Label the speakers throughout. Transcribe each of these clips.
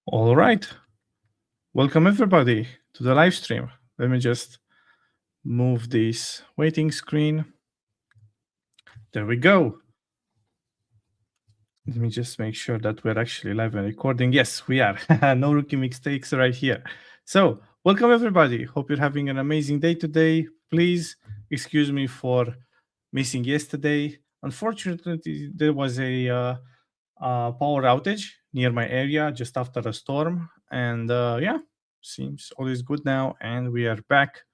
Speaker 1: All right. Welcome everybody to the live stream. Let me just move this waiting screen. There we go. Let me just make sure that we're actually live and recording. Yes, we are. No rookie mistakes right here. So, welcome everybody. Hope you're having an amazing day today. Please excuse me for missing yesterday. Unfortunately, there was a power outage near my area just after a storm. And yeah, seems all is good now. And we are back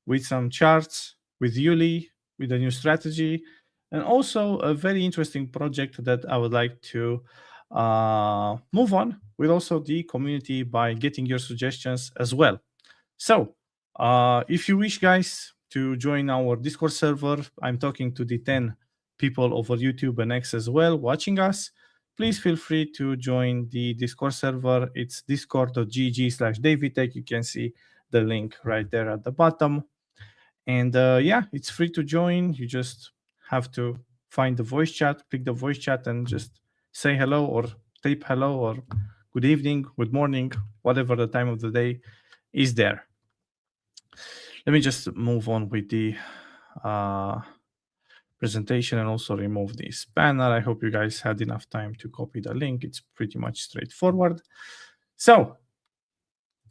Speaker 1: with some charts, with Yuli, with a new strategy, and also a very interesting project that I would like to move on with also the community by getting your suggestions as well. So, if you wish, guys, to join our Discord server, I'm talking to the 10 people over YouTube and X as well watching us. Please feel free to join the Discord server. It's discord.gg/davidtech. You can see the link right there at the bottom. And yeah, it's free to join. You just have to find the voice chat, click the voice chat, and just say hello or type hello or good evening, good morning, whatever the time of the day is there. Let me just move on with the presentation and also remove this banner. I hope you guys had enough time to copy the link. It's pretty much straightforward. So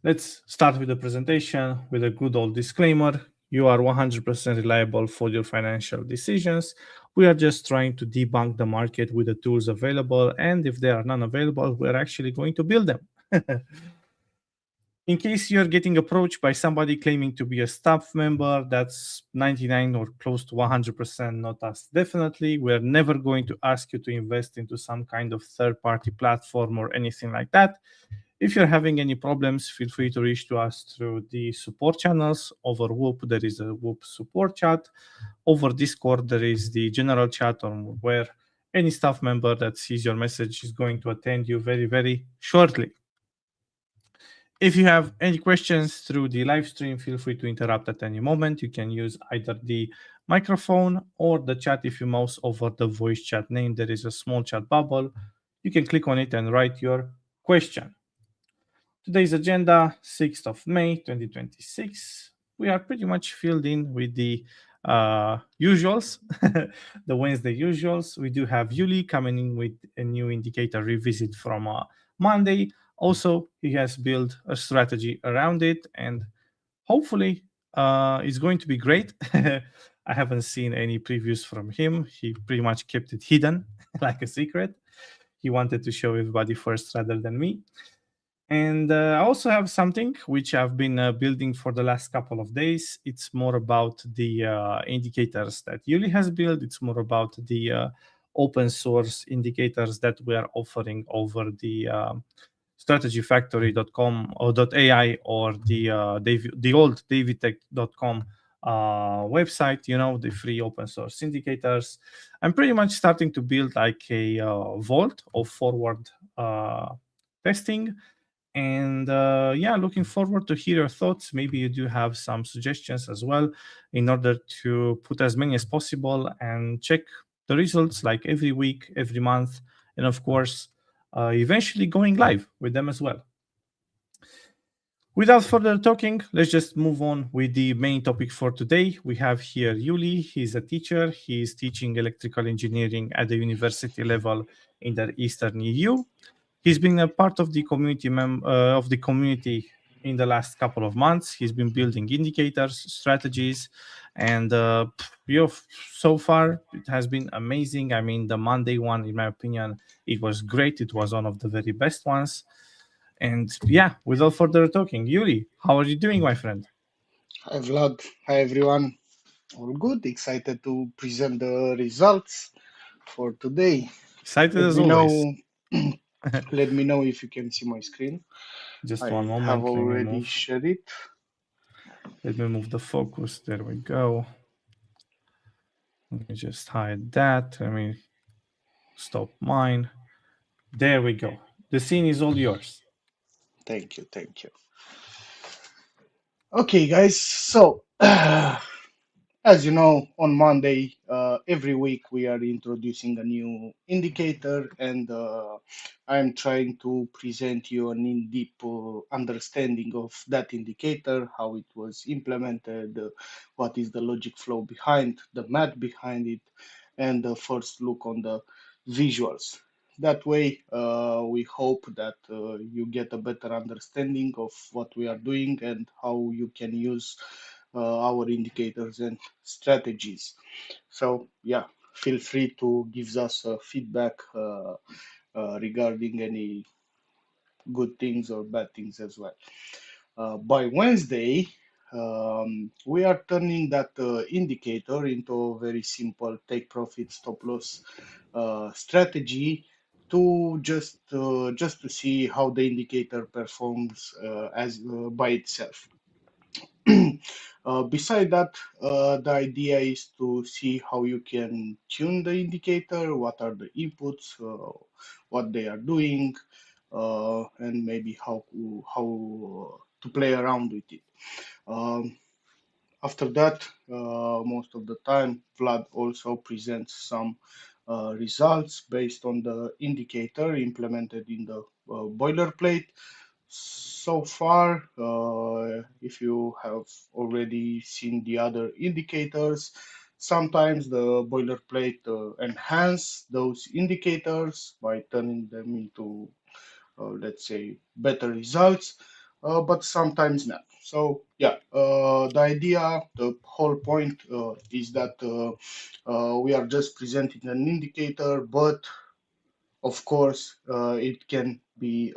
Speaker 1: let's start with the presentation with a good old disclaimer. You are 100% reliable for your financial decisions. We are just trying to debunk the market with the tools available. And if there are none available, we're actually going to build them. In case you're getting approached by somebody claiming to be a staff member, that's 99 or close to 100% not us. Definitely, we're never going to ask you to invest into some kind of third-party platform or anything like that. If you're having any problems, feel free to reach to us through the support channels. Over Whoop, there is a Whoop support chat. Over Discord, there is the general chat on where any staff member that sees your message is going to attend you very, very shortly. If you have any questions through the live stream, feel free to interrupt at any moment. You can use either the microphone or the chat. If you mouse over the voice chat name, there is a small chat bubble. You can click on it and write your question. Today's agenda, 6th of May, 2026. We are pretty much filled in with the usuals, the Wednesday usuals. We do have Yuli coming in with a new indicator revisit from Monday. Also, he has built a strategy around it, and hopefully it's going to be great. I haven't seen any previews from him. He pretty much kept it hidden like a secret. He wanted to show everybody first rather than me. And I also have something which I've been building for the last couple of days. It's more about the indicators that Yuli has built. It's more about the open source indicators that we are offering over the strategyfactory.com or .ai or the old davidtech.com website, you know, the free open source indicators. I'm pretty much starting to build like a vault of forward testing. And yeah, looking forward to hear your thoughts. Maybe you do have some suggestions as well in order to put as many as possible and check the results like every week, every month, and of course, eventually going live with them as well. Without further talking, let's just move on with the main topic for today. We have here Yuli. He's a teacher. He's teaching electrical engineering at the university level in the Eastern EU. He's been a part of the community in the last couple of months. He's been building indicators, strategies, and so far it has been amazing. I mean, the Monday one, in my opinion, it was great. It was one of the very best ones. And yeah, without further talking, Yuri, how are you doing, my friend?
Speaker 2: Hi Vlad, hi everyone. All good, excited to present the results for today.
Speaker 1: Excited as always.
Speaker 2: Let me know if you can see my screen.
Speaker 1: Just
Speaker 2: I
Speaker 1: one moment.
Speaker 2: have already shared it.
Speaker 1: Let me move the focus. There we go. Let me just hide that. Let me stop mine. There we go. The scene is all yours.
Speaker 2: Thank you, thank you. Okay, guys. So, as As you know, on Monday, every week we are introducing a new indicator, and I'm trying to present you an in-deep understanding of that indicator, how it was implemented, what is the logic flow behind, the math behind it, and the first look on the visuals. That way, we hope that you get a better understanding of what we are doing and how you can use our indicators and strategies. So yeah, feel free to give us feedback regarding any good things or bad things as well. By Wednesday, we are turning that indicator into a very simple take profit stop loss strategy to just to see how the indicator performs as by itself. Beside that, the idea is to see how you can tune the indicator, what are the inputs, what they are doing, and maybe how to play around with it. Um, After that, most of the time, Vlad also presents some results based on the indicator implemented in the boilerplate. So far, if you have already seen the other indicators, sometimes the boilerplate enhance those indicators by turning them into, let's say, better results, but sometimes not. So yeah, the idea, the whole point is that we are just presenting an indicator, but of course, it can be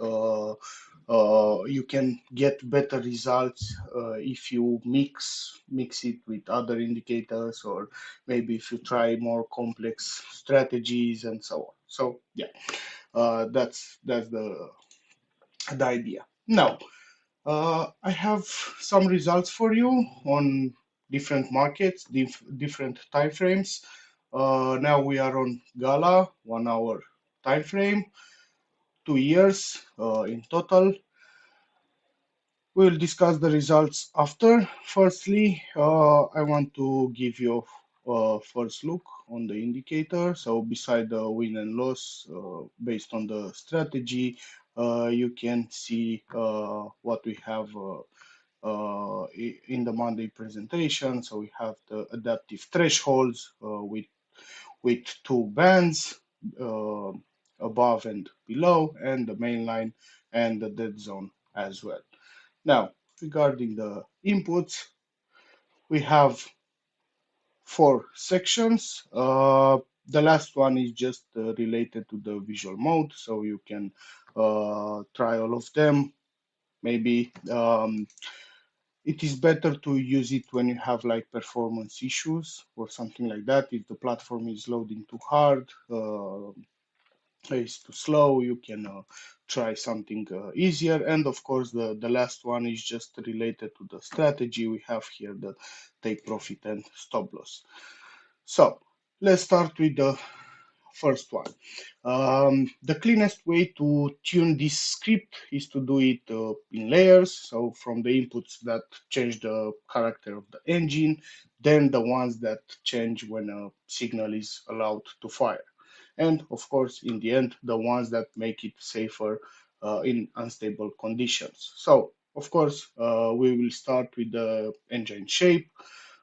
Speaker 2: you can get better results if you mix it with other indicators, or maybe if you try more complex strategies and so on. So yeah, that's the idea. Now, I have some results for you on different markets, different time frames. Now we are on Gala, 1 hour time frame, 2 years in total. We'll discuss the results after. Firstly, I want to give you a first look on the indicator. So beside the win and loss, based on the strategy, you can see what we have in the Monday presentation. So we have the adaptive thresholds with two bands, uh, above and below, and the main line and the dead zone as well. Now, regarding the inputs, we have 4 sections. The last one is just related to the visual mode, so you can try all of them. Maybe it is better to use it when you have like performance issues or something like that. If the platform is loading too hard, is too slow, you can try something easier. And of course, the last one is just related to the strategy. We have here the take profit and stop loss. So let's start with the first one. The cleanest way to tune this script is to do it in layers. So from the inputs that change the character of the engine, then the ones that change when a signal is allowed to fire. And of course, in the end, the ones that make it safer in unstable conditions. So of course, we will start with the engine shape.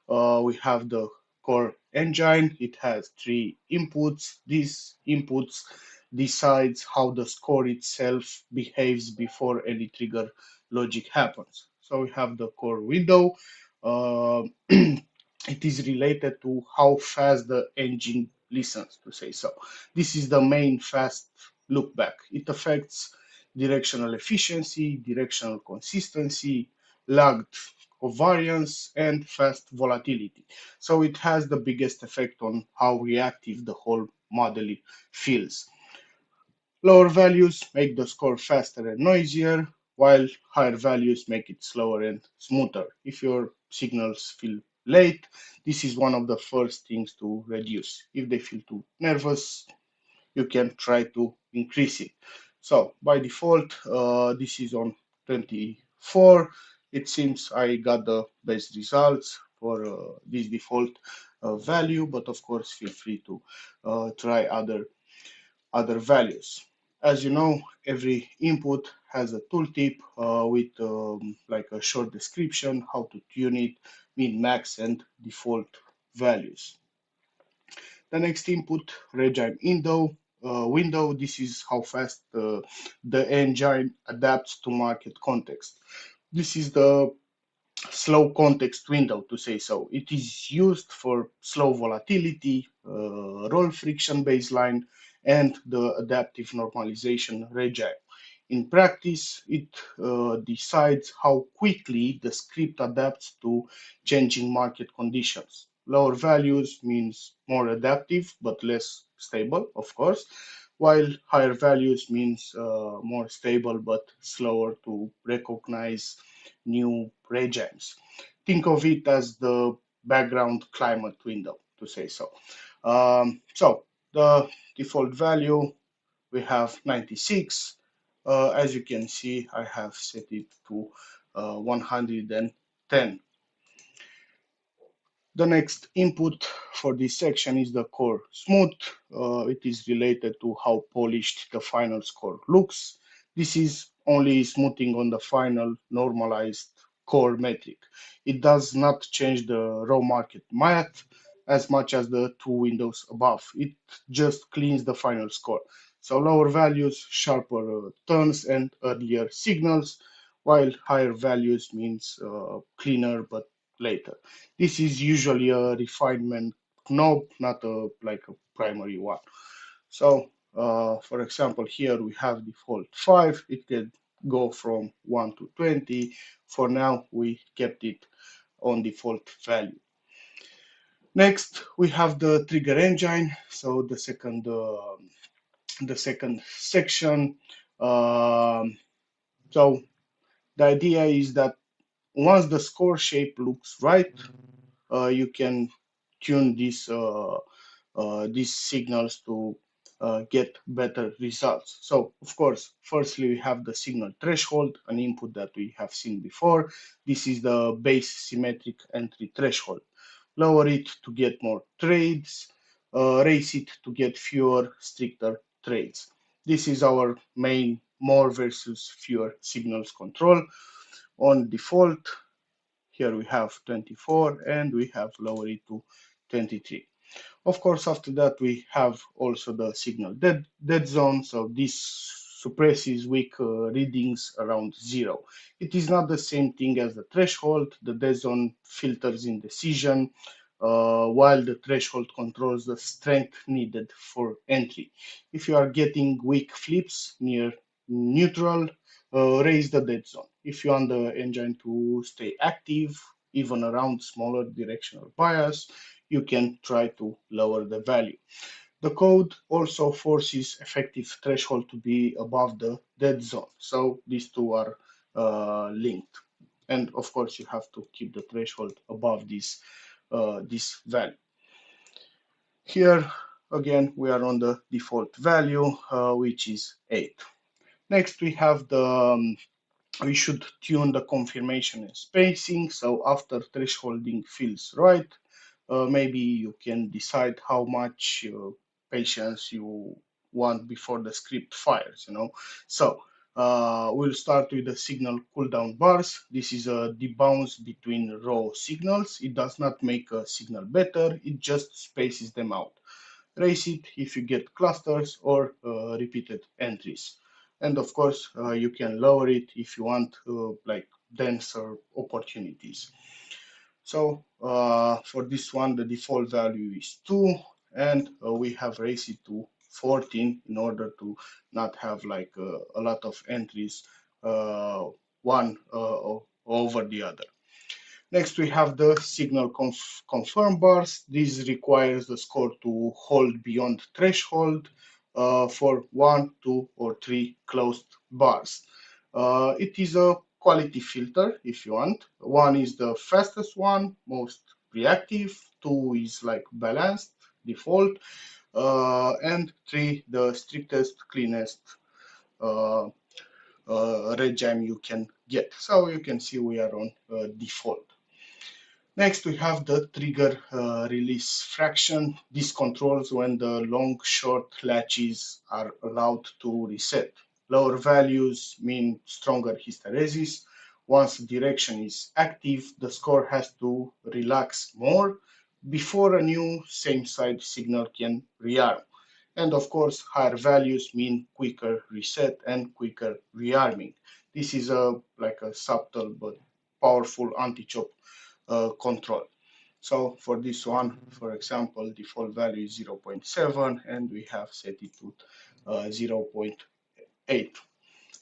Speaker 2: We have the core engine. It has 3 inputs. These inputs decides how the score itself behaves before any trigger logic happens. So we have the core window. Uh, it is related to how fast the engine listens, to say so. This is the main fast look back. It affects directional efficiency, directional consistency, lagged covariance, and fast volatility. So it has the biggest effect on how reactive the whole model feels. Lower values make the score faster and noisier, while higher values make it slower and smoother. If your signals feel late, this is one of the first things to reduce. If they feel too nervous, you can try to increase it. So by default, this is on 24. It seems I got the best results. for this default value, but of course feel free to try other values. As you know, every input has a tooltip with like a short description, how to tune it, min, max, and default values. The next input, regime window. This is how fast the engine adapts to market context. This is the slow context window, to say so. It is used for slow volatility, roll friction baseline, and the adaptive normalization regime. In practice, it decides how quickly the script adapts to changing market conditions. Lower values means more adaptive but less stable, of course, while higher values means more stable but slower to recognize new regimes. Think of it as the background climate window, to say so. So the default value, we have 96. As you can see, I have set it to 110. The next input for this section is the core smooth. It is related to how polished the final score looks. This is only smoothing on the final normalized core metric. It does not change the raw market math as much as the two windows above. It just cleans the final score. So lower values, sharper turns and earlier signals, while higher values means cleaner but later. This is usually a refinement knob, not like a primary one. So, for example, here we have default 5. It can go from 1 to 20. For now, we kept it on default value. Next, we have the trigger engine. So the second section. So the idea is that once the score shape looks right, you can tune these signals to get better results. So, of course, firstly, we have the signal threshold, an input that we have seen before. This is the base symmetric entry threshold. Lower it to get more trades, raise it to get fewer, stricter trades. This is our main more versus fewer signals control. On default, here we have 24 and we have lowered it to 23. Of course, after that, we have also the signal dead zone. So this suppresses weak readings around 0. It is not the same thing as the threshold. The dead zone filters indecision, while the threshold controls the strength needed for entry. If you are getting weak flips near neutral, raise the dead zone. If you want the engine to stay active, even around smaller directional bias, you can try to lower the value. The code also forces effective threshold to be above the dead zone. So these two are linked. And of course, you have to keep the threshold above this value. Here, again, we are on the default value, which is 8. Next, we have we should tune the confirmation and spacing. So after thresholding feels right, maybe you can decide how much patience you want before the script fires, So we'll start with the signal cooldown bars. This is a debounce between raw signals. It does not make a signal better, it just spaces them out. Raise it if you get clusters or repeated entries. And of course, you can lower it if you want like denser opportunities. So for this one, the default value is 2, and we have raised it to 14 in order to not have like a lot of entries, one over the other. Next, we have the signal confirm bars. This requires the score to hold beyond threshold for 1, 2, or 3 closed bars. It is a quality filter if you want. 1 is the fastest one, most reactive. 2 is like balanced, default. And 3, the strictest, cleanest regime you can get. So you can see we are on default. Next, we have the trigger release fraction. This controls when the long short latches are allowed to reset. Lower values mean stronger hysteresis. Once the direction is active, the score has to relax more before a new same side signal can rearm. And of course, higher values mean quicker reset and quicker rearming. This is like a subtle but powerful anti-chop control. So for this one, for example, default value is 0.7 and we have set it to 0.8.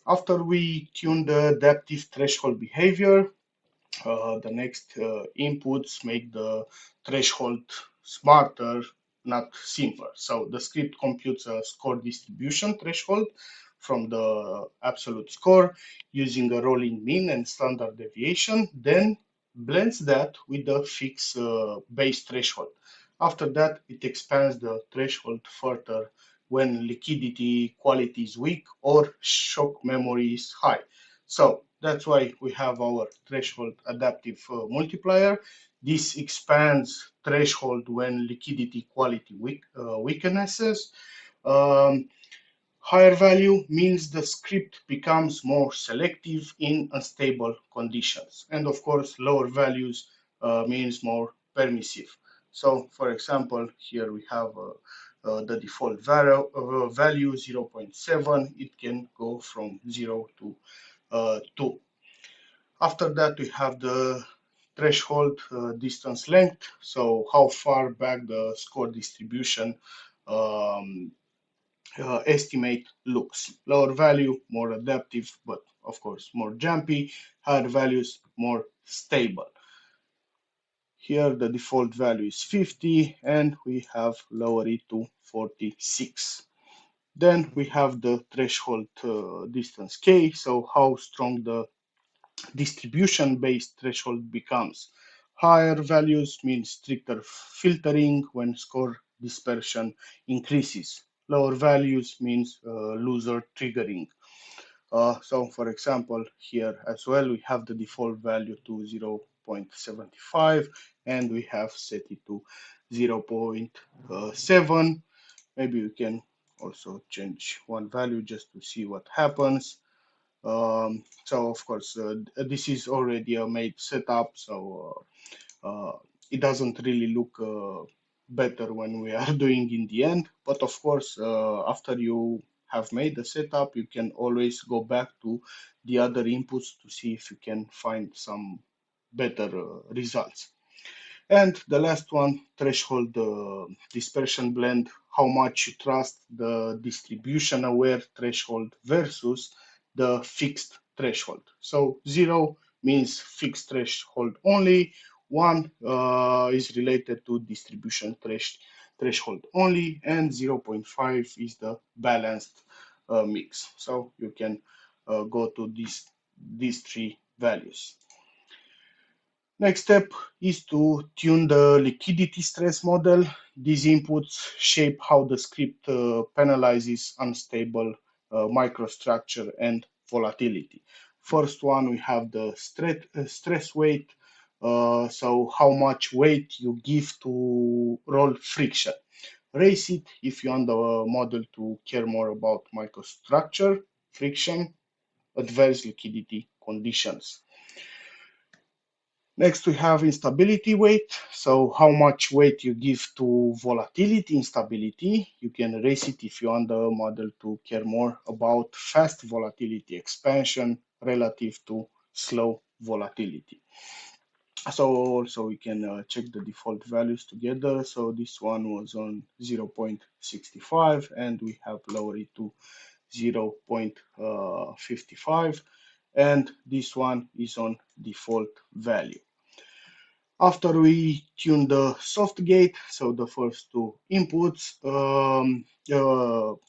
Speaker 2: After we tune the adaptive threshold behavior, the next inputs make the threshold smarter, not simpler. So the script computes a score distribution threshold from the absolute score using a rolling mean and standard deviation, then blends that with the fixed base threshold. After that, it expands the threshold further when liquidity quality is weak or shock memory is high. So that's why we have our threshold adaptive multiplier. This expands threshold when liquidity quality weaknesses. Um, Higher value means the script becomes more selective in unstable conditions. And of course, lower values means more permissive. So for example, here we have the default value 0.7. It can go from 0 to 2. After that, we have the threshold distance length. So how far back the score distribution um, estimate looks. Lower value, more adaptive, but of course more jumpy. Higher values, more stable. Here the default value is 50 and we have lowered it to 46. Then we have the threshold distance K, so how strong the distribution-based threshold becomes. Higher values mean stricter filtering when score dispersion increases. Lower values means looser triggering. So for example, here as well, we have the default value to 0.75 and we have set it to 0.7. Maybe we can also change one value just to see what happens. So of course, this is already a made setup, so it doesn't really look better when we are doing in the end. But of course, after you have made the setup, you can always go back to the other inputs to see if you can find some better results. And the last one, threshold dispersion blend, how much you trust the distribution aware threshold versus the fixed threshold. So 0 means fixed threshold only, 1 is related to distribution threshold only, and 0.5 is the balanced mix. So you can go to these three values. Next step is to tune the liquidity stress model. These inputs shape how the script penalizes unstable microstructure and volatility. First one, we have the stress weight. So how much weight you give to roll friction. Raise it if you want the model to care more about microstructure, friction, adverse liquidity conditions. Next, we have instability weight. So how much weight you give to volatility instability. You can raise it if you want the model to care more about fast volatility expansion relative to slow volatility. So also we can check the default values together. So this one was on 0.65 and we have lowered it to 0.55 and this one is on default value. After we tune the soft gate, so the first two inputs,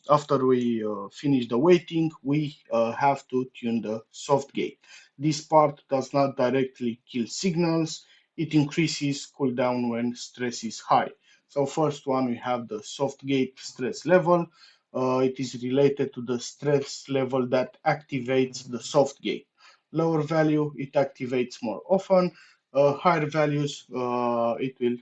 Speaker 2: after we finish the weighting, we have to tune the soft gate. This part does not directly kill signals. It increases cooldown when stress is high. So first one, we have the soft gate stress level. It is related to the stress level that activates the soft gate. Lower value, it activates more often. Higher values, it will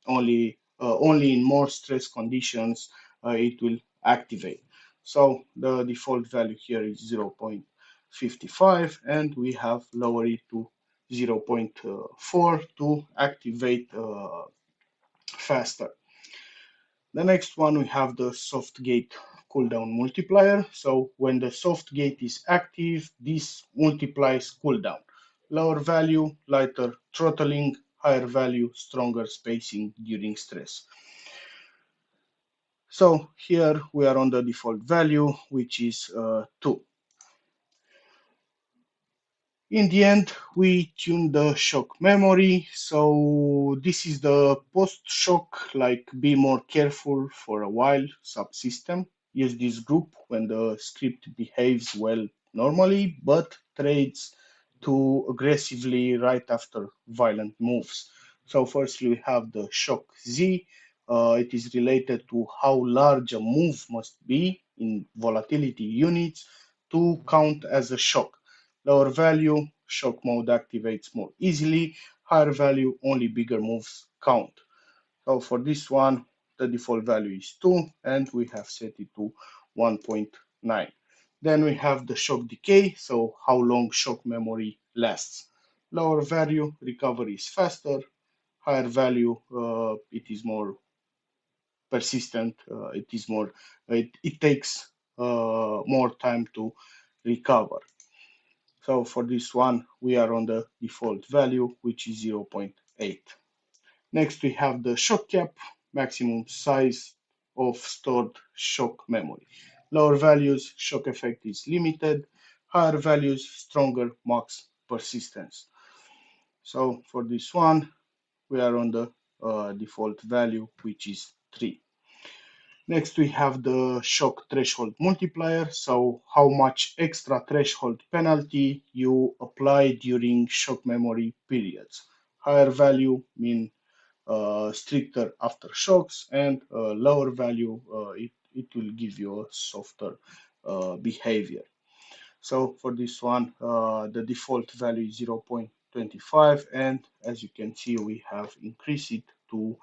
Speaker 2: only in more stress conditions it will activate. So the default value here is 0.55, and we have lowered it to 0.4 to activate faster. The next one, we have the soft gate cooldown multiplier. So when the soft gate is active, this multiplies cooldown. Lower value, lighter throttling; higher value, stronger spacing during stress. So here we are on the default value, which is 2. In the end, we tune the shock memory. So this is the post-shock, like be more careful for a while subsystem. Use this group when the script behaves well normally, but trades too aggressively right after violent moves. So firstly, we have the shock Z. It is related to how large a move must be in volatility units to count as a shock. Lower value, shock mode activates more easily. Higher value, only bigger moves count. So for this one, the default value is 2, and we have set it to 1.9. Then we have the shock decay, so how long shock memory lasts. Lower value, recovery is faster. Higher value, it is more persistent. It takes more time to recover. So for this one, we are on the default value, which is 0.8. Next, we have the shock cap, maximum size of stored shock memory. Lower values, shock effect is limited. Higher values, stronger max persistence. So for this one, we are on the default value, which is 3. Next, we have the shock threshold multiplier. So how much extra threshold penalty you apply during shock memory periods. Higher value mean stricter aftershocks, and lower value, it will give you a softer behavior. So for this one, the default value is 0.25, and as you can see, we have increased it to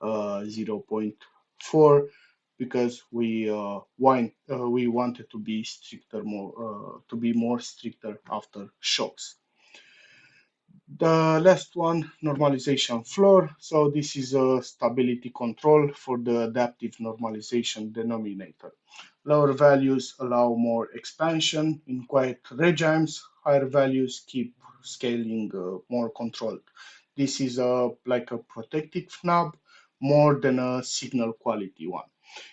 Speaker 2: 0.4 because we wanted to be stricter, more stricter after shocks. The last one, normalization floor. So this is a stability control for the adaptive normalization denominator. Lower values allow more expansion in quiet regimes. Higher values keep scaling more controlled. This is like a protective knob more than a signal quality one.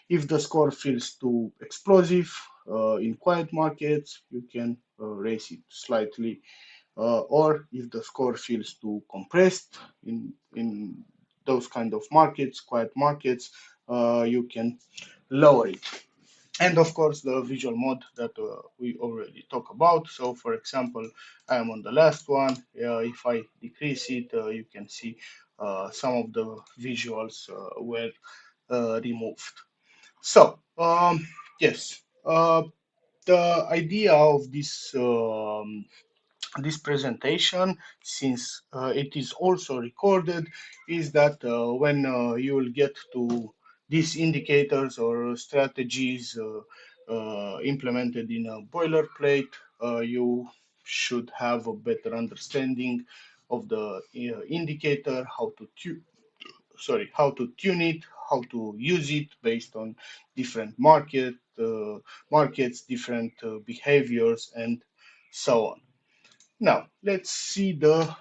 Speaker 2: If the score feels too explosive in quiet markets, you can raise it slightly, or if the score feels too compressed in those kind of markets, quiet markets, you can lower it. And of course, the visual mode that we already talked about. So for example, I am on the last one. If I decrease it, you can see some of the visuals were removed. So yes, the idea of this presentation, since it is also recorded, is that when you will get to these indicators or strategies implemented in a boilerplate, you should have a better understanding of the indicator, how to tune it, how to use it based on different markets, different behaviors, and so on. Now, let's see the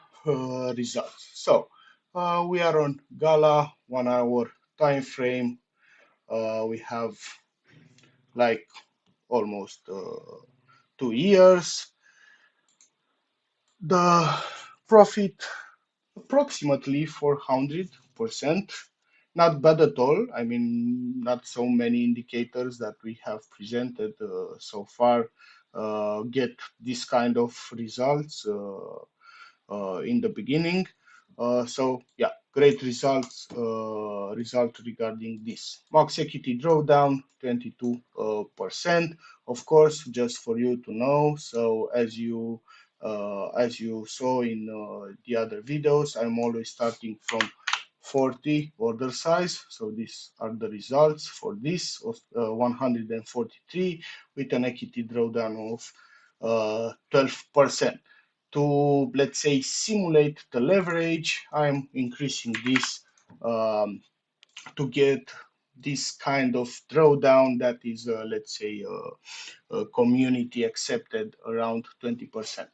Speaker 2: results. So, we are on Gala, 1 hour time frame. We have like almost 2 years. The profit approximately 400%. Not bad at all. I mean, not so many indicators that we have presented so far get this kind of results in the beginning. So yeah, great result regarding this. Max equity drawdown 22%. Of course, just for you to know. So as you As you saw in the other videos, I'm always starting from 40 order size. So these are the results for this of 143 with an equity drawdown of 12%. To, let's say, simulate the leverage, I'm increasing this to get this kind of drawdown that is, let's say, community accepted around 20%.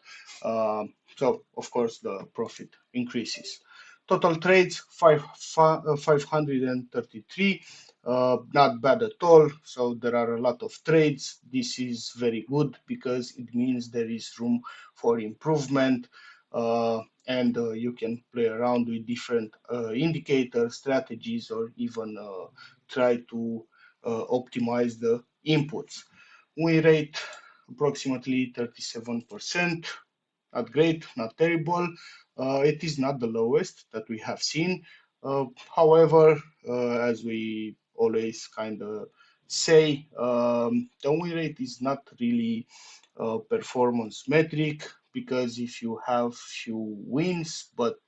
Speaker 2: So, of course, the profit increases. Total trades 533, not bad at all. So there are a lot of trades. This is very good because it means there is room for improvement. And you can play around with different indicators, strategies, or even try to optimize the inputs. We rate approximately 37%. Not great, not terrible. It is not the lowest that we have seen. However, as we always kind of say, the win rate is not really a performance metric, because if you have few wins, but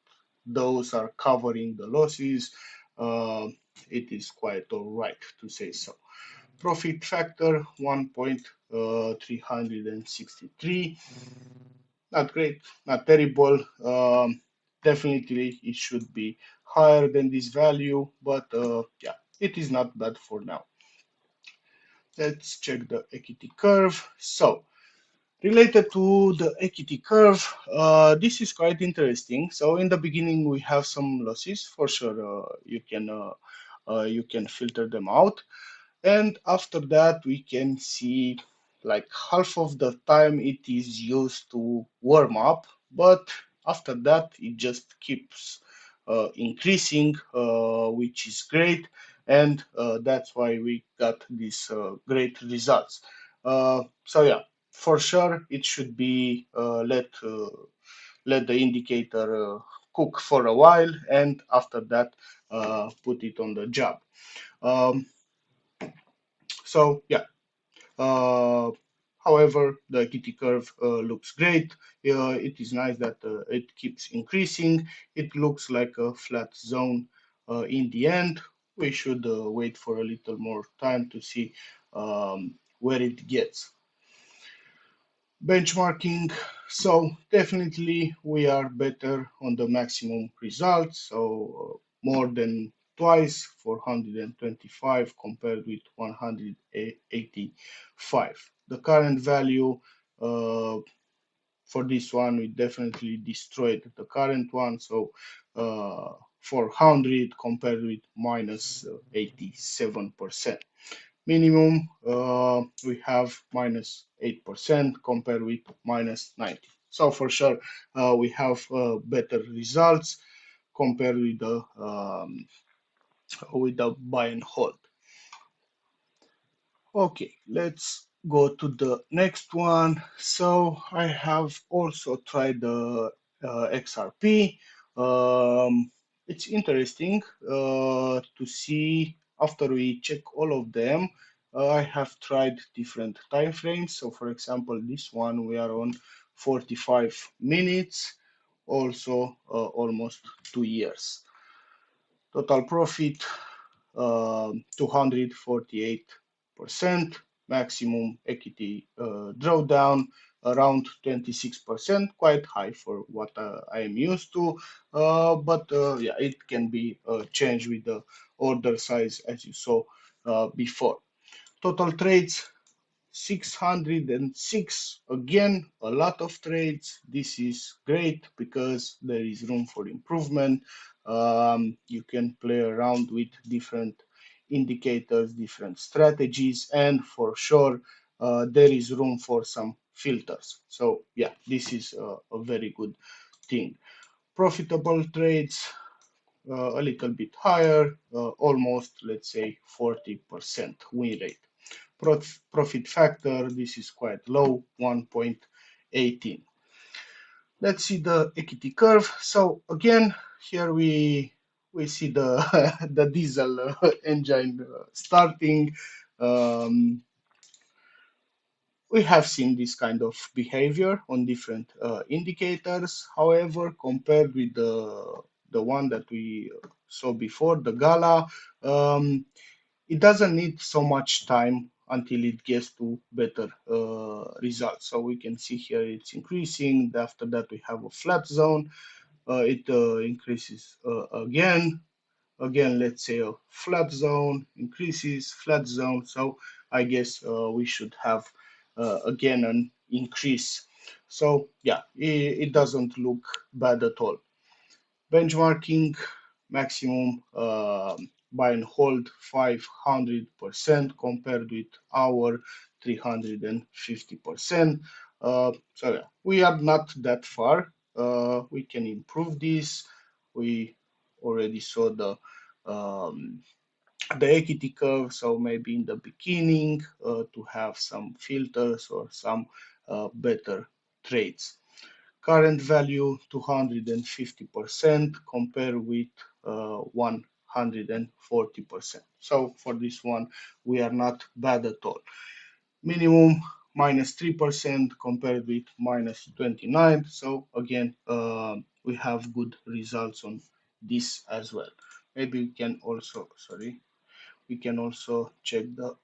Speaker 2: those are covering the losses, it is quite all right to say so. Profit factor 1.363. Not great, not terrible. Definitely it should be higher than this value, but yeah, it is not bad for now. Let's check the equity curve. So related to the equity curve, this is quite interesting. So in the beginning we have some losses for sure. You can filter them out. And after that, we can see like half of the time it is used to warm up, but after that, it just keeps increasing, which is great. And that's why we got these great results. So yeah, for sure, it should be let the indicator cook for a while, and after that, put it on the job. Um, so yeah, however, the equity curve looks great. It is nice that it keeps increasing. It looks like a flat zone in the end. We should wait for a little more time to see where it gets. Benchmarking, so definitely we are better on the maximum results, so more than twice, 425 compared with 185. The current value for this one, we definitely destroyed the current one, so 400 compared with minus 87%. Minimum, we have minus 8% compared with minus 90. So for sure, we have better results compared with the buy and hold. Okay, let's go to the next one. So I have also tried the XRP. It's interesting to see after we check all of them. I have tried different time frames. So for example, this one we are on 45 minutes, also almost 2 years. Total profit 248%, maximum equity drawdown around 26%, quite high for what I am used to, but yeah, it can be changed with the order size as you saw before. Total trades 606, again a lot of trades. This is great because there is room for improvement. You can play around with different indicators, different strategies, and for sure there is room for some filters. So yeah, this is a very good thing. Profitable trades a little bit higher, almost, let's say, 40% win rate. Profit factor, this is quite low, 1.18. Let's see the equity curve. So again, here we see the the diesel engine starting. We have seen this kind of behavior on different indicators. However, compared with the one that we saw before, the Gala, it doesn't need so much time until it gets to better results. So we can see here it's increasing. After that, we have a flat zone. It increases again. Again, let's say a flat zone, increases, flat zone. So I guess we should have again an increase. So yeah, it doesn't look bad at all. Benchmarking maximum buy and hold 500% compared with our 350%. So yeah, we are not that far. We can improve this. We already saw um, the equity curve, so maybe in the beginning to have some filters or some better trades. Current value 250% compared with 140%. So for this one, we are not bad at all. Minimum -3% compared with -29. So again, we have good results on this as well. Maybe we can also, sorry, we can also check the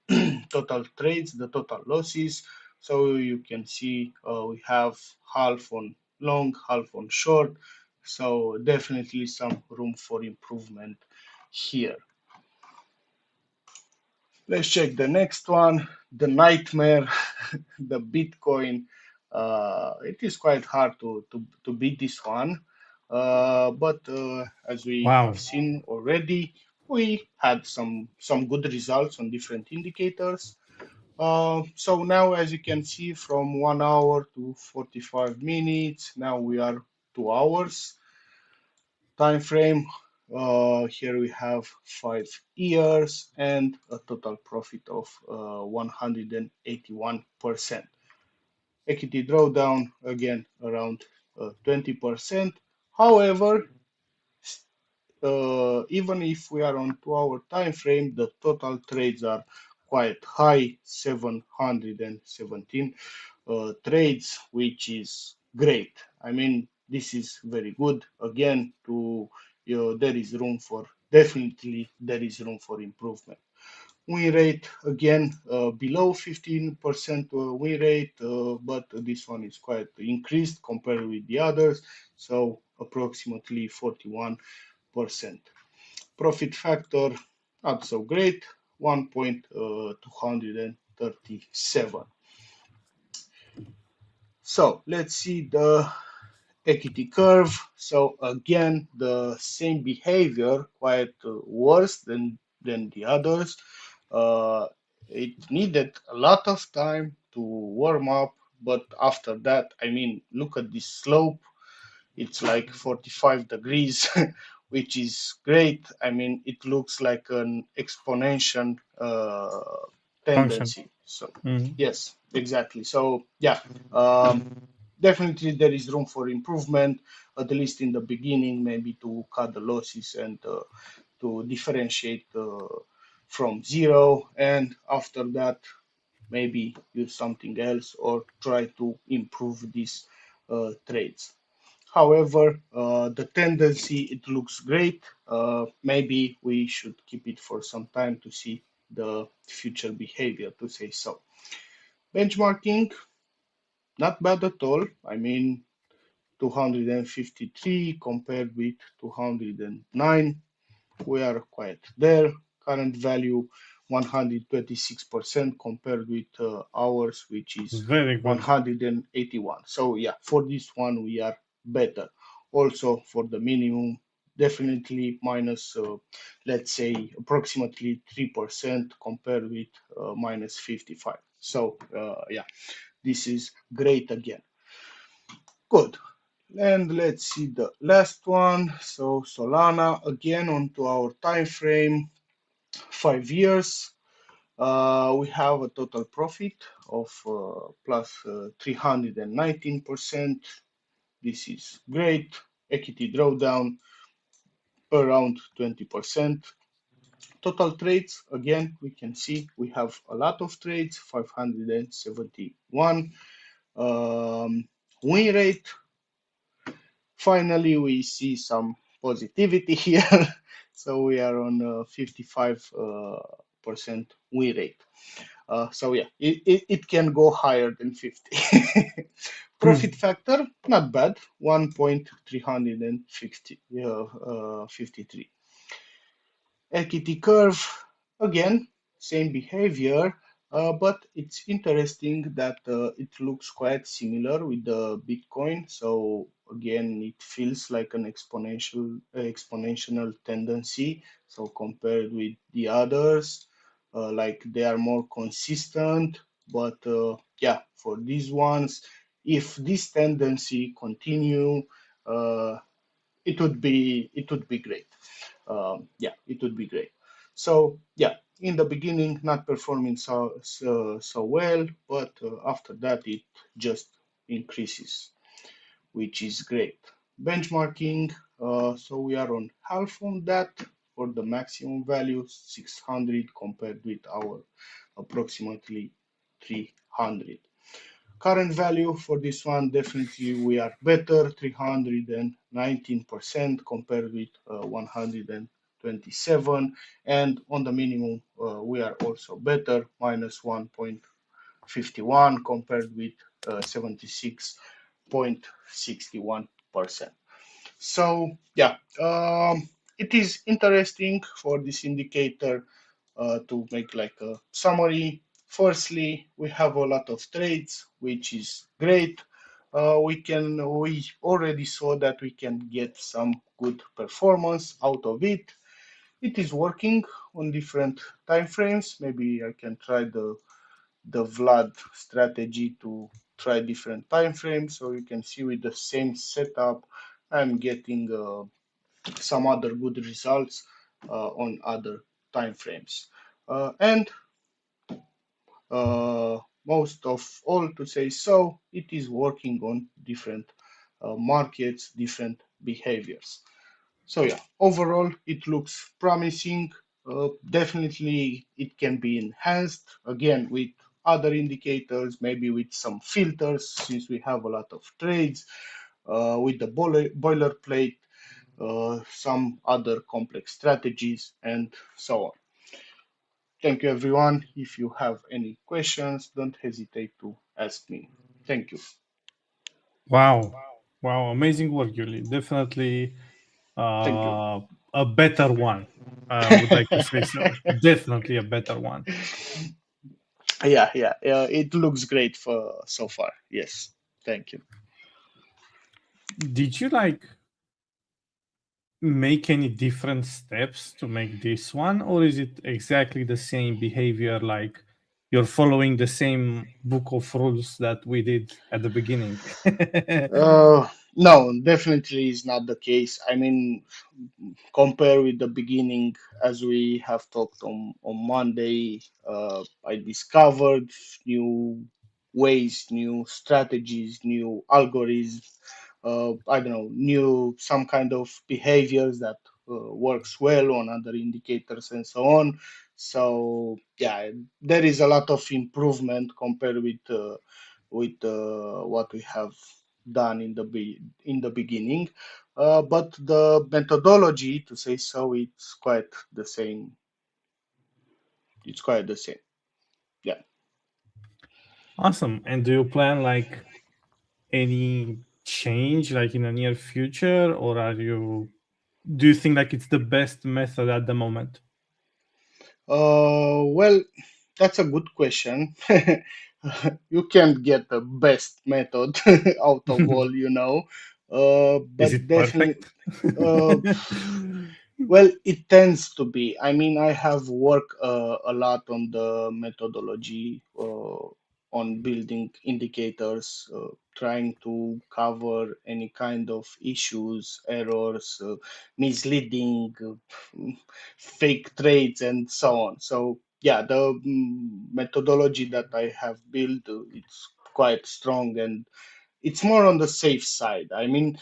Speaker 2: total trades, the total losses. So you can see we have half on long, half on short. So definitely some room for improvement here. Let's check the next one, the nightmare, the Bitcoin. It is quite hard to beat this one. But as we
Speaker 1: Wow.
Speaker 2: have seen already, we had some good results on different indicators. So now, as you can see, from 1 hour to 45 minutes, now we are 2 hours time frame. Here we have 5 years and a total profit of 181%. Equity drawdown again around 20%. However, even if we are on 2 hour time frame, the total trades are quite high, 717 trades, which is great. I mean, this is very good. Again, there is room for definitely there is room for improvement. Win rate again below 15% win rate, but this one is quite increased compared with the others, so approximately 41%. Profit factor not so great, 1.237. So let's see the equity curve. So again, the same behavior, quite worse than the others. It needed a lot of time to warm up, but after that, I mean, look at this slope. It's like 45 degrees, which is great. I mean, it looks like an exponential
Speaker 1: Function.
Speaker 2: tendency. So yes, exactly. So yeah, definitely there is room for improvement, at least in the beginning, maybe to cut the losses and to differentiate from zero. And after that, maybe use something else or try to improve these trades. However, the tendency, it looks great. Maybe we should keep it for some time to see the future behavior, to say so. Benchmarking, not bad at all. I mean, 253 compared with 209. We are quite there. Current value 126% compared with ours, which is
Speaker 1: Very good.
Speaker 2: 181. So yeah, for this one we are better. Also for the minimum, definitely minus, let's say approximately 3% compared with minus 55. So yeah, this is great again. Good. And let's see the last one. So Solana again onto our time frame, 5 years. We have a total profit of plus 319%. This is great. Equity drawdown around 20%. Total trades, again, we can see we have a lot of trades, 571. Win rate, finally, we see some positivity here. So we are on 55% win rate. So yeah, it can go higher than 50. Profit
Speaker 1: Hmm.
Speaker 2: factor, not bad, 1.353. Equity curve, again, same behavior, but it's interesting that it looks quite similar with the Bitcoin. So again, it feels like an exponential tendency. So compared with the others, like they are more consistent. But yeah, for these ones, if this tendency continue, uh, it would be great. Yeah, it would be great. So yeah, in the beginning, not performing so well, but after that, it just increases, which is great. Benchmarking, so we are on half on that for the maximum value, 600 compared with our approximately 300. Current value for this one, definitely we are better, 319% compared with 127. And on the minimum, we are also better, minus 1.51 compared with 76.61%. So yeah, it is interesting for this indicator to make like a summary. Firstly, we have a lot of trades, which is great. We already saw that we can get some good performance out of it. It is working on different time frames. Maybe I can try the Vlad strategy to try different time frames, so you can see with the same setup, I'm getting some other good results on other time frames. And most of all, to say so, it is working on different markets, different behaviors. So yeah, overall, it looks promising. Definitely, it can be enhanced again with other indicators, maybe with some filters, since we have a lot of trades, with the boilerplate, some other complex strategies, and so on. Thank you, everyone. If you have any questions, don't hesitate to ask me. Thank you.
Speaker 1: Wow. Wow. Amazing work, Yuli. Definitely
Speaker 2: Thank you.
Speaker 1: uh, a better one. I would like to say so. Definitely a better one.
Speaker 2: Yeah. It looks great for so far. Yes. Thank you.
Speaker 1: Did you like make any different steps to make this one, or is it exactly the same behavior, like you're following the same book of rules that we did at the beginning?
Speaker 2: No, definitely is not the case. I mean, compare with the beginning, as we have talked on Monday, I discovered new ways, new strategies, new algorithms, I don't know, new some kind of behaviors that works well on other indicators and so on. So yeah, there is a lot of improvement compared with what we have done in the beginning. But the methodology, to say so, it's quite the same. It's quite the same. Yeah.
Speaker 1: Awesome. And do you plan like any change like in the near future, or do you think like it's the best method at the moment?
Speaker 2: Well, that's a good question. You can't get the best method out of all,
Speaker 1: Is
Speaker 2: but
Speaker 1: it
Speaker 2: definitely.
Speaker 1: perfect?
Speaker 2: Uh, Well, it tends to be. I mean, I have worked a lot on the methodology, on building indicators, trying to cover any kind of issues, errors, misleading, fake trades, and so on. So, yeah, the methodology that I have built, it's quite strong, and it's more on the safe side. I mean,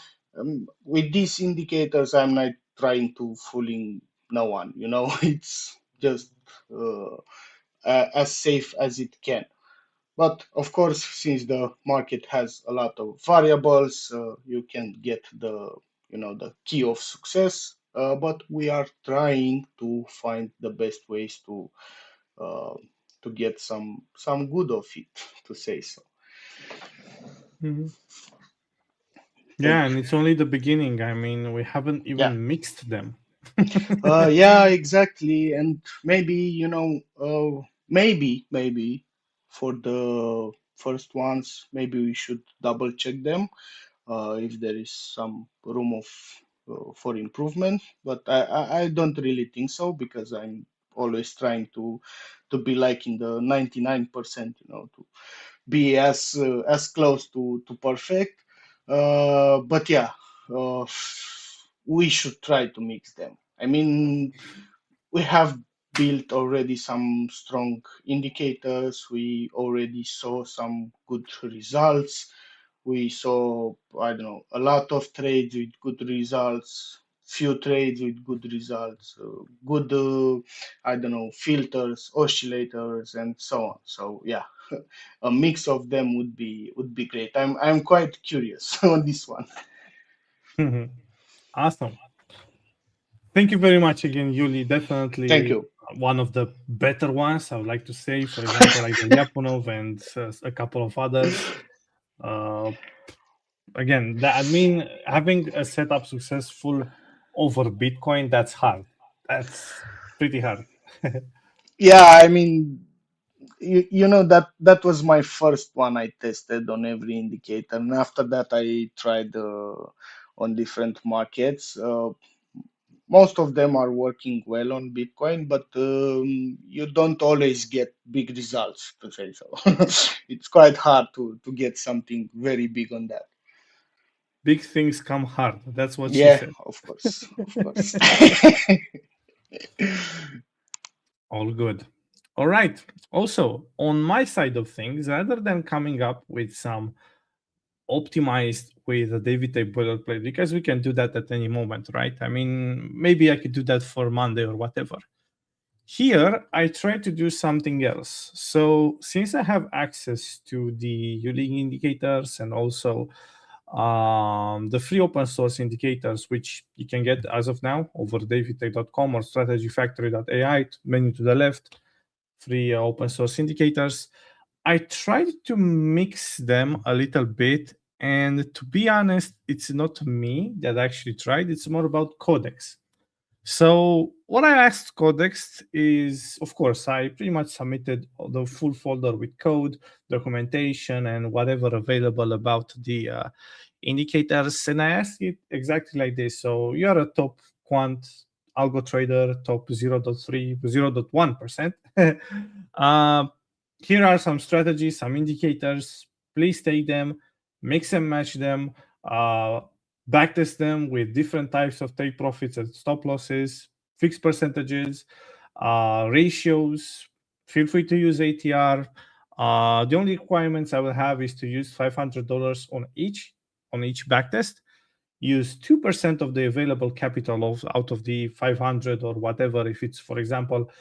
Speaker 2: with these indicators, I'm not trying to fooling. no one. It's just as safe as it can. But of course, since the market has a lot of variables, you can get the key of success. But we are trying to find the best ways uh, to get some good of it, to say so.
Speaker 1: Mhm. Yeah,
Speaker 2: Thank
Speaker 1: and
Speaker 2: you.
Speaker 1: it's only the beginning. I mean, we haven't
Speaker 2: Yeah.
Speaker 1: even mixed them.
Speaker 2: Yeah, exactly. And maybe, maybe for the first ones, maybe we should double check them if there is some room of for improvement. But I don't really think so, because I'm always trying to be like in the 99%, to be as close to perfect. But yeah, uh, we should try to mix them. I mean, we have built already some strong indicators. We already saw some good results. We saw, I don't know, a lot of trades with good results, few trades with good results, good, I don't know, filters, oscillators, and so on. So yeah, a mix of them would be great. I'm quite curious on this one.
Speaker 1: Awesome. Thank you very much again, Yuli.
Speaker 2: Thank
Speaker 1: Definitely
Speaker 2: you.
Speaker 1: one of the better ones, I would like to say. For example, like the Lyapunov and a couple of others. Uh, Again, that I mean, having a setup successful over Bitcoin, that's hard. That's pretty hard.
Speaker 2: Yeah, I mean, that was my first one I tested on every indicator, and after that I tried on different markets. Most of them are working well on Bitcoin, but you don't always get big results, to say so. It's quite hard to get something very big on that.
Speaker 1: Big things come hard. That's what she
Speaker 2: Yeah,
Speaker 1: said.
Speaker 2: of course, of course.
Speaker 1: All good. All right. Also, on my side of things, rather than coming up with some optimized with a David Tate boilerplate, because we can do that at any moment, right? I mean, maybe I could do that for Monday or whatever. Here, I try to do something else. So since I have access to the Yielding indicators and also the free open source indicators, which you can get as of now over davidtech.com or strategyfactory.ai, menu to the left, free open source indicators. I tried to mix them a little bit. And to be honest, it's not me that actually tried, it's more about Codex. So what I asked Codex is, of course, I pretty much submitted the full folder with code, documentation, and whatever available about the indicators. And I asked it exactly like this. So you're a top quant algo trader, top 0.3, 0.1%. uh, Here are some strategies, some indicators. Please take them, mix and match them. Backtest them with different types of take profits and stop losses, fixed percentages, ratios. Feel free to use ATR. The only requirements I will have is to use $500 on each backtest. Use 2% of the available capital out of the 500 or whatever. If it's, for example,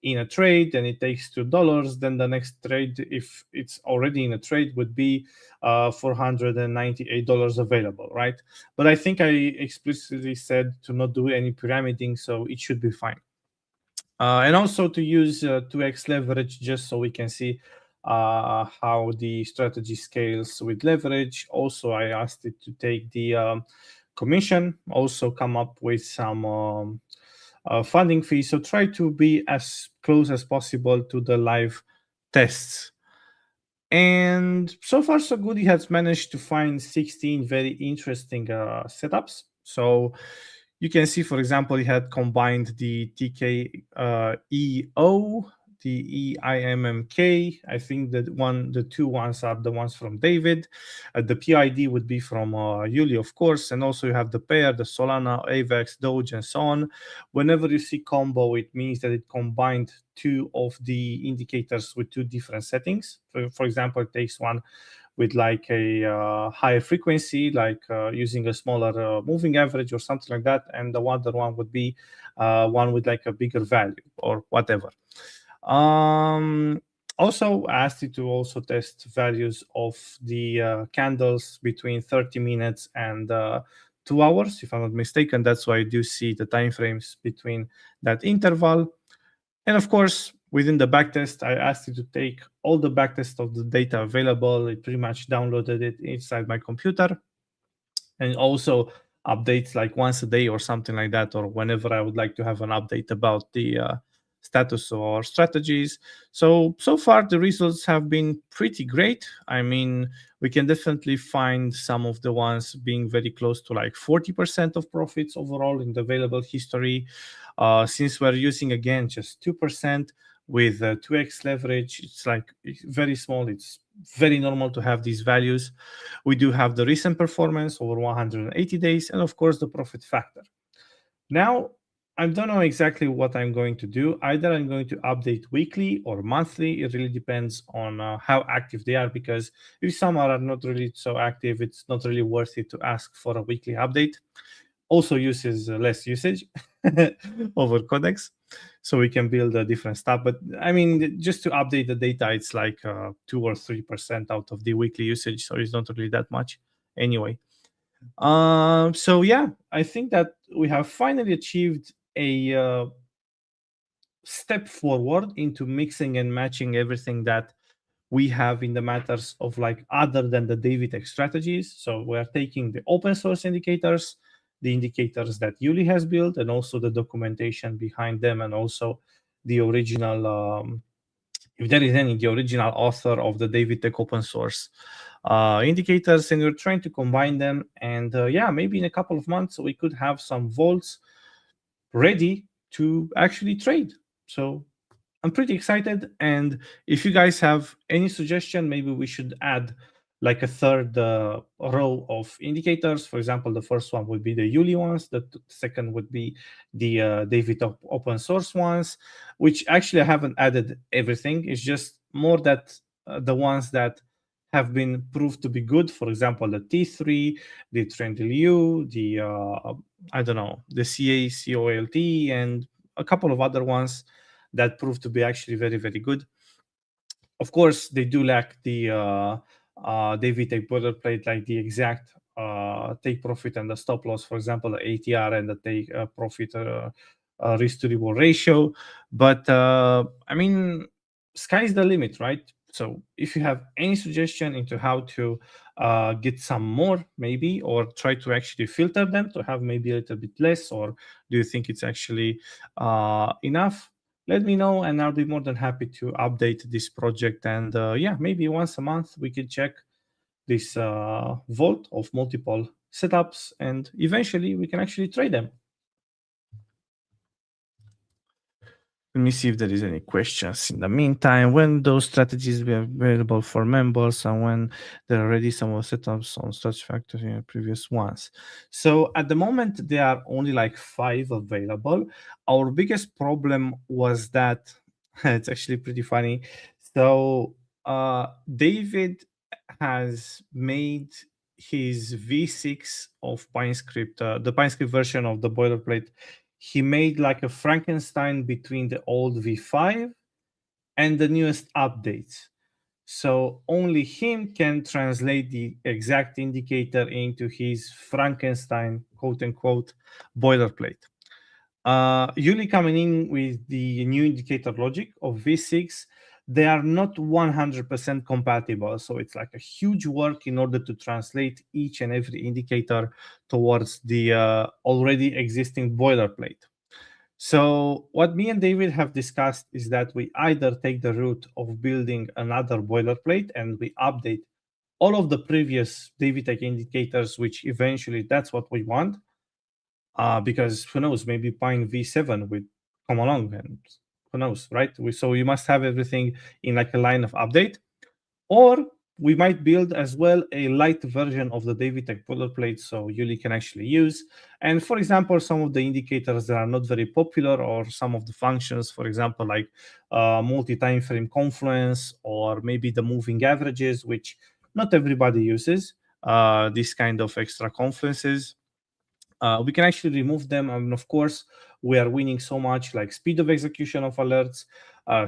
Speaker 1: in a trade and it takes $2, then the next trade, if it's already in a trade, would be $498 available, right? But I think I explicitly said to not do any pyramiding, so it should be fine. And also to use 2x leverage, just so we can see how the strategy scales with leverage. Also, I asked it to take the commission, also come up with some funding fees. So try to be as close as possible to the live tests. And so far, so good. He has managed to find 16 very interesting setups. So you can see, for example, he had combined the TKEO, the EIMMK. I think that the two ones are the ones from David. The PID would be from Yuli, of course, and also you have the pair, the Solana, AVAX, Doge, and so on. Whenever you see combo, it means that it combined two of the indicators with two different settings. For example, it takes one with like a higher frequency, like using a smaller moving average or something like that, and the other one would be one with like a bigger value or whatever. Also, I asked you to also test values of the candles between 30 minutes and 2 hours, if I'm not mistaken. That's why you do see the time frames between that interval. And of course, within the backtest, I asked you to take all the backtest of the data available. It pretty much downloaded it inside my computer, and also updates like once a day or something like that, or whenever I would like to have an update about the status of our strategies. So far the results have been pretty great. I mean, we can definitely find some of the ones being very close to like 40% of profits overall in the available history. Since we're using again just 2% with 2x leverage, it's like very small. It's very normal to have these values. We do have the recent performance over 180 days, and of course the profit factor. Now, I don't know exactly what I'm going to do. Either I'm going to update weekly or monthly. It really depends on how active they are, because if some are not really so active, it's not really worth it to ask for a weekly update. Also uses less usage over Codex, so we can build a different stuff. But I mean, just to update the data, it's like 2 or 3% out of the weekly usage, so it's not really that much anyway. So yeah, I think that we have finally achieved a step forward into mixing and matching everything that we have in the matters of like other than the DavidTech strategies. So we're taking the open source indicators, the indicators that Yuli has built, and also the documentation behind them, and also the original, if there is any, the original author of the DavidTech open source indicators, and we're trying to combine them. And yeah, maybe in a couple of months we could have some vaults ready to actually trade. So I'm pretty excited. And if you guys have any suggestion, maybe we should add like a third row of indicators. For example, the first one would be the Yuli ones. The second would be the David open source ones, which actually I haven't added everything. It's just more that the ones that have been proved to be good. For example, the T3, the Tradingview, the I don't know, the CACOLT, and a couple of other ones that proved to be actually very, very good. Of course, they do lack the DavidTech boilerplate, like the exact take profit and the stop loss, for example, the ATR and the take profit risk to reward ratio. But I mean, sky's the limit, right? So if you have any suggestion into how to get some more, maybe, or try to actually filter them to have maybe a little bit less, or do you think it's actually enough? Let me know, and I'll be more than happy to update this project. And yeah, maybe once a month we can check this vault of multiple setups, and eventually we can actually trade them. Let me see if there is any questions in the meantime. When those strategies will be available for members, and when there are already some setups on Search Factory and previous ones. So at the moment, there are only like 5 available. Our biggest problem was that it's actually pretty funny. So David has made his V6 of PineScript, the PineScript version of the boilerplate. He made like a Frankenstein between the old V5 and the newest updates. So only him can translate the exact indicator into his Frankenstein, quote unquote, boilerplate. Yuli coming in with the new indicator logic of V6, they are not 100% compatible. So it's like a huge work in order to translate each and every indicator towards the already existing boilerplate. So what me and David have discussed is that we either take the route of building another boilerplate and we update all of the previous DavidTech indicators, which eventually that's what we want. Because who knows, maybe Pine V7 would come along and who knows, right? So you must have everything in like a line of update. Or we might build as well a light version of the Davitech boilerplate so Yuli can actually use. And for example, some of the indicators that are not very popular, or some of the functions, for example, like multi-time frame confluence, or maybe the moving averages, which not everybody uses, these kind of extra confluences. We can actually remove them. And of course, we are winning so much, like speed of execution of alerts,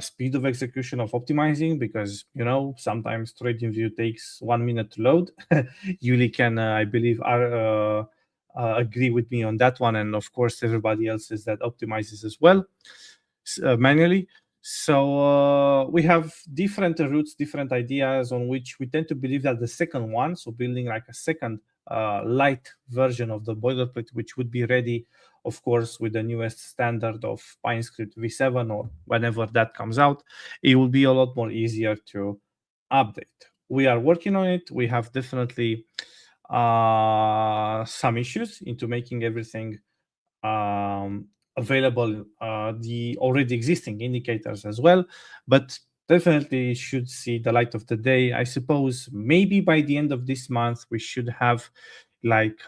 Speaker 1: speed of execution of optimizing, because sometimes Tradingview takes 1 minute to load. Yuli can, I believe, agree with me on that one, and of course everybody else is that optimizes as well manually. So we have different routes, different ideas on which we tend to believe that the second one, so building like a second light version of the boilerplate, which would be ready, of course, with the newest standard of PineScript v7 or whenever that comes out, it will be a lot more easier to update. We are working on it. We have definitely some issues into making everything available, the already existing indicators as well, but definitely should see the light of the day. I suppose maybe by the end of this month we should have like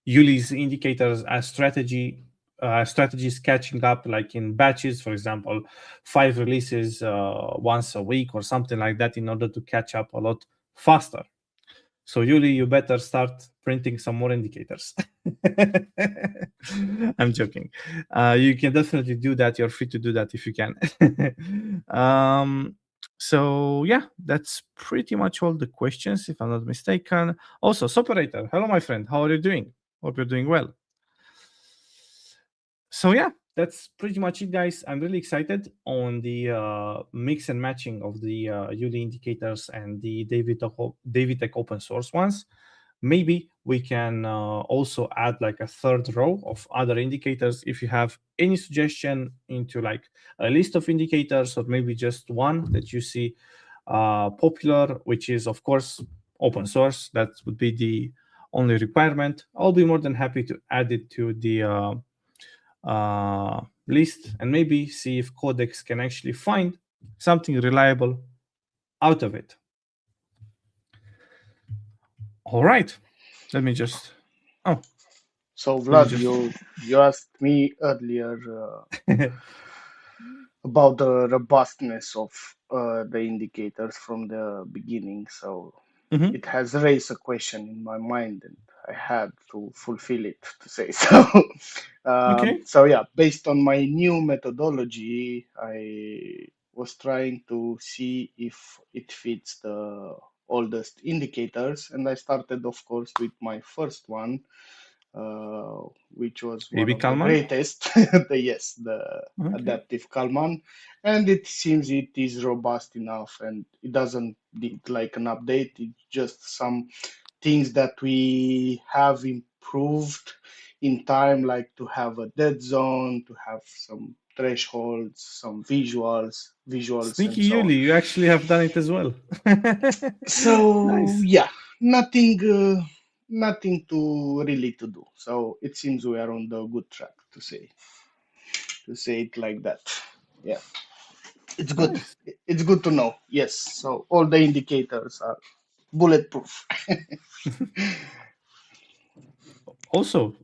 Speaker 1: Yuli's indicators as strategies catching up, like in batches, for example, 5 releases once a week or something like that, in order to catch up a lot faster. So Yuli, you better start printing some more indicators. I'm joking. You can definitely do that. You're free to do that if you can. So yeah, that's pretty much all the questions, if I'm not mistaken. Also, Soperator, hello, my friend. How are you doing? Hope you're doing well. So yeah, that's pretty much it, guys. I'm really excited on the mix and matching of the Yuli indicators and the Davitech open source ones. Maybe we can also add like a third row of other indicators. If you have any suggestion into like a list of indicators, or maybe just one that you see popular, which is of course open source, that would be the only requirement. I'll be more than happy to add it to the list, and maybe see if Codex can actually find something reliable out of it. All right, let me just. Oh,
Speaker 2: So
Speaker 1: let me
Speaker 2: Vlad,
Speaker 1: just.
Speaker 2: you asked me earlier about the robustness of the indicators from the beginning. So
Speaker 1: Mhm.
Speaker 2: it has raised a question in my mind, and I had to fulfill it, to say so.
Speaker 1: Okay.
Speaker 2: So yeah, based on my new methodology, I was trying to see if it fits the oldest indicators, and I started, of course, with my first one, uh, which was one
Speaker 1: AB
Speaker 2: of the
Speaker 1: Kalman.
Speaker 2: greatest. Yes, the
Speaker 1: Okay.
Speaker 2: adaptive Kalman, and it seems it is robust enough, and it doesn't need like an update. It's just some things that we have improved in time, like to have a dead zone, to have some thresholds, some visuals, and
Speaker 1: Sneaky
Speaker 2: so on.
Speaker 1: Yuli, you actually have done it as well.
Speaker 2: So
Speaker 1: Nice.
Speaker 2: yeah, nothing to really to do. So it seems we are on the good track, to say it like that. Yeah, it's good.
Speaker 1: Nice.
Speaker 2: It's good to know. Yes. So all the indicators are bulletproof.
Speaker 1: Also,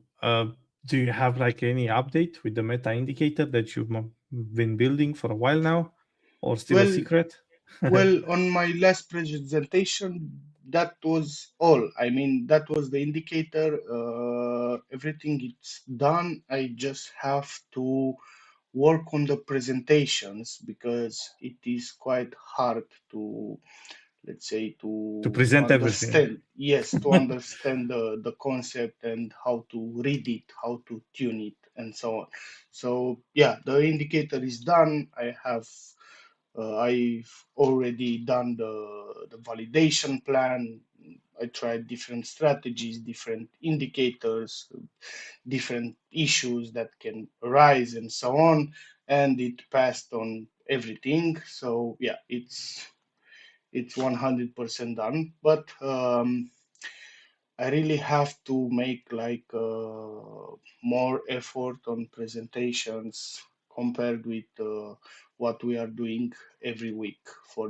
Speaker 1: do you have like any update with the meta indicator that you've been building for a while now, or still a
Speaker 2: Well,
Speaker 1: secret?
Speaker 2: well, on my last presentation, that was all. I mean, that was the indicator. Everything is done. I just have to work on the presentations, because it is quite hard to, let's say,
Speaker 1: To
Speaker 2: to
Speaker 1: present everything.
Speaker 2: understand, yes, to understand the concept and how to read it, how to tune it, and so on. So yeah, the indicator is done. I've already done the validation plan. I tried different strategies, different indicators, different issues that can arise, and so on, and it passed on everything. So yeah, it's 100% done. But I really have to make like more effort on presentations compared with what we are doing every week for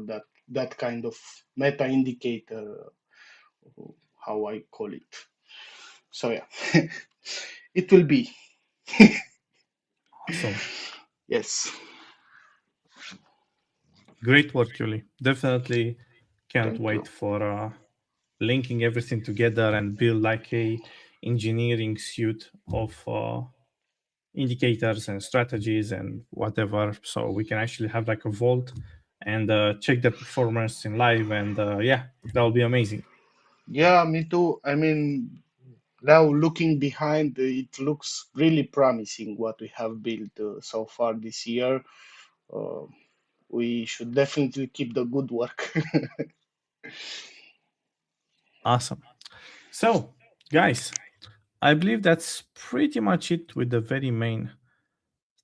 Speaker 2: that kind of meta indicator, how I call it. So yeah, it will be.
Speaker 1: Awesome.
Speaker 2: Yes.
Speaker 1: Great work, Yuli. Definitely can't
Speaker 2: Thank you.
Speaker 1: wait for linking everything together and build like a engineering suite of indicators and strategies and whatever, so we can actually have like a vault and check their performance in live, and yeah, that will be amazing.
Speaker 2: Yeah, me too. I mean, now looking behind, it looks really promising what we have built so far this year. Uh, we should definitely keep the good work.
Speaker 1: Awesome. So guys, I believe that's pretty much it with the very main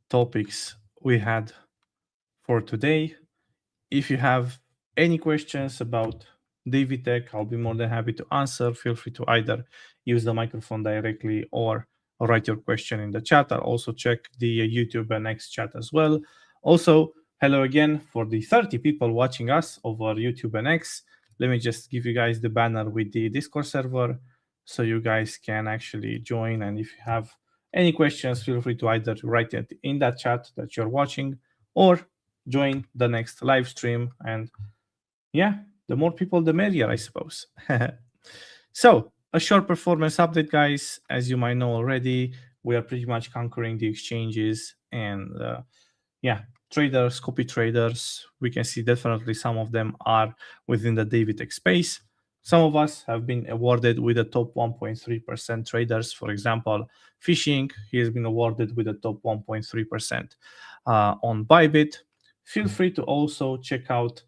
Speaker 1: topics we had for today. If you have any questions about David Tech, I'll be more than happy to answer. Feel free to either use the microphone directly or write your question in the chat. I'll also check the YouTube and X chat as well. Also, hello again for the 30 people watching us over YouTube and X. Let me just give you guys the banner with the Discord server so you guys can actually join. And if you have any questions, feel free to either write it in that chat that you're watching or join the next live stream. And yeah, the more people, the merrier, I suppose. So, a short performance update, guys. As you might know already, we are pretty much conquering the exchanges and yeah, traders, copy traders. We can see definitely some of them are within the David space. Some of us have been awarded with the top 1.3% traders. For example, Fishing, he has been awarded with the top 1.3% on Bybit. Feel free to also check out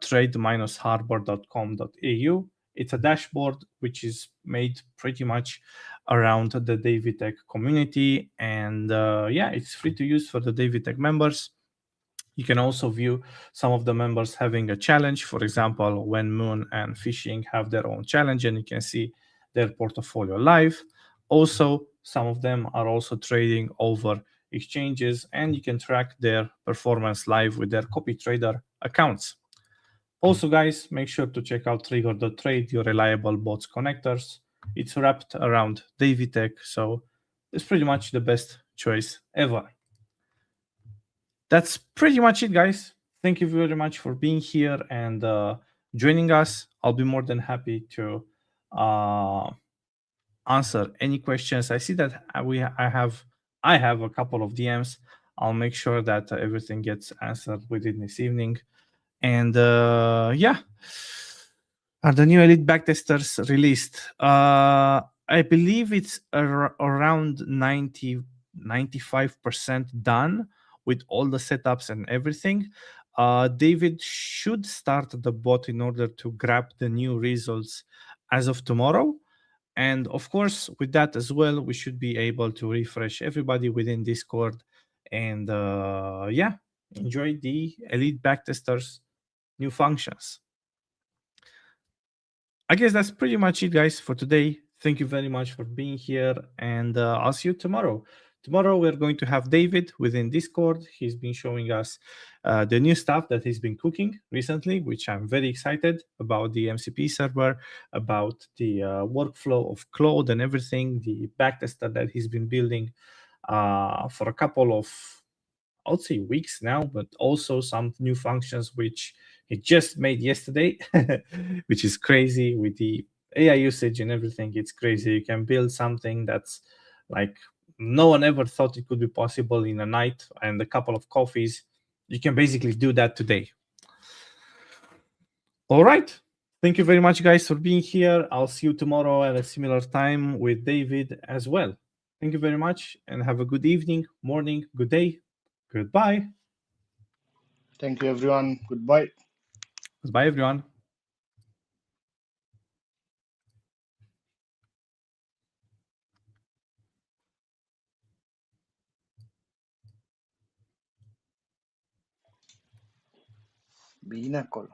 Speaker 1: trade-harbor.com.au. It's a dashboard which is made pretty much around the David Tech community, and yeah, it's free to use for the David Tech members. You can also view some of the members having a challenge. For example, when Moon and Fishing have their own challenge, and you can see their portfolio live. Also, some of them are also trading over exchanges, and you can track their performance live with their copy trader accounts. Also, guys, make sure to check out Trigger.trade, your reliable bots connectors. It's wrapped around David Tech, so it's pretty much the best choice ever. That's pretty much it, guys. Thank you very much for being here and joining us. I'll be more than happy to answer any questions. I see that I have a couple of DMs. I'll make sure that everything gets answered within this evening. And yeah, are the new elite backtesters released? I believe it's around 95% done with all the setups and everything. David should start the bot in order to grab the new results as of tomorrow. And of course, with that as well, we should be able to refresh everybody within Discord and yeah, enjoy the elite backtesters new functions. I guess that's pretty much it, guys, for today. Thank you very much for being here, and I'll see you tomorrow. Tomorrow, we're going to have David within Discord. He's been showing us the new stuff that he's been cooking recently, which I'm very excited about the MCP server, about the workflow of Claude and everything, the backtester that he's been building for a couple of, I would say, weeks now, but also some new functions which he just made yesterday, which is crazy with the AI usage and everything. It's crazy. You can build something that's like no one ever thought it could be possible in a night and a couple of coffees. You can basically do that today. All right. Thank you very much, guys, for being here. I'll see you tomorrow at a similar time with David as well. Thank you very much and have a good evening, morning, good day. Goodbye.
Speaker 2: Thank you, everyone. Goodbye.
Speaker 1: Bye, everyone.
Speaker 2: Bine acolo.